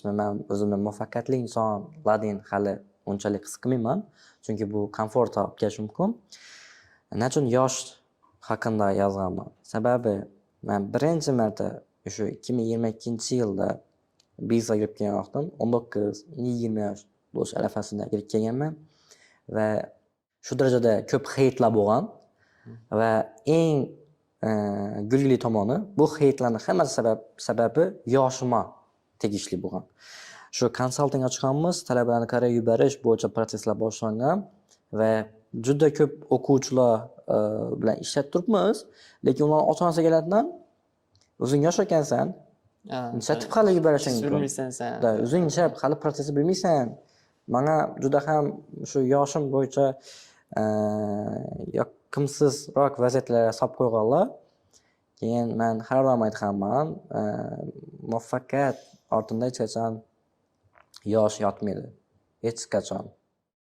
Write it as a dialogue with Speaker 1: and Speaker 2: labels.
Speaker 1: Men o'zimni muvaffaqiyatli insonlardan hali unchalik his qilmayman, chunki bu komfort olib kelishi mumkin. Nechun yosh haqida yozganman? Sababi men birinchi marta shu 2022-yilda bizga kirib kelgan vaqtim 19-20 yosh bo'lish arafasida kirib kelganman va shu darajada ko'p heytlar bo'lgan va eng kulgili tomoni bu heytlarning hammasi sababi yoshima tegishli bo'lgan. Shu konsalting ochganmiz, talabalarni Koreyaga yuborish bo'yicha proseslar boshlangan va juda ko'p o'quvchilar bilan ishlab turibmiz, lekin ular ota-onasi keladidan o'zing yosh ekansan, nishatib hali yuborishing mumkin.
Speaker 2: Bilmaysan sen.
Speaker 1: O'zing ishab hali prosesni bilmaysan. Mana juda ham shu yoshim bo'yicha yoqimsizroq vaziyatlarga solib qo'yganlar. Keyin men har doim aytganman, muvaffaqiyat ortida hech qachon yosh yotmaydi. Hech qachon.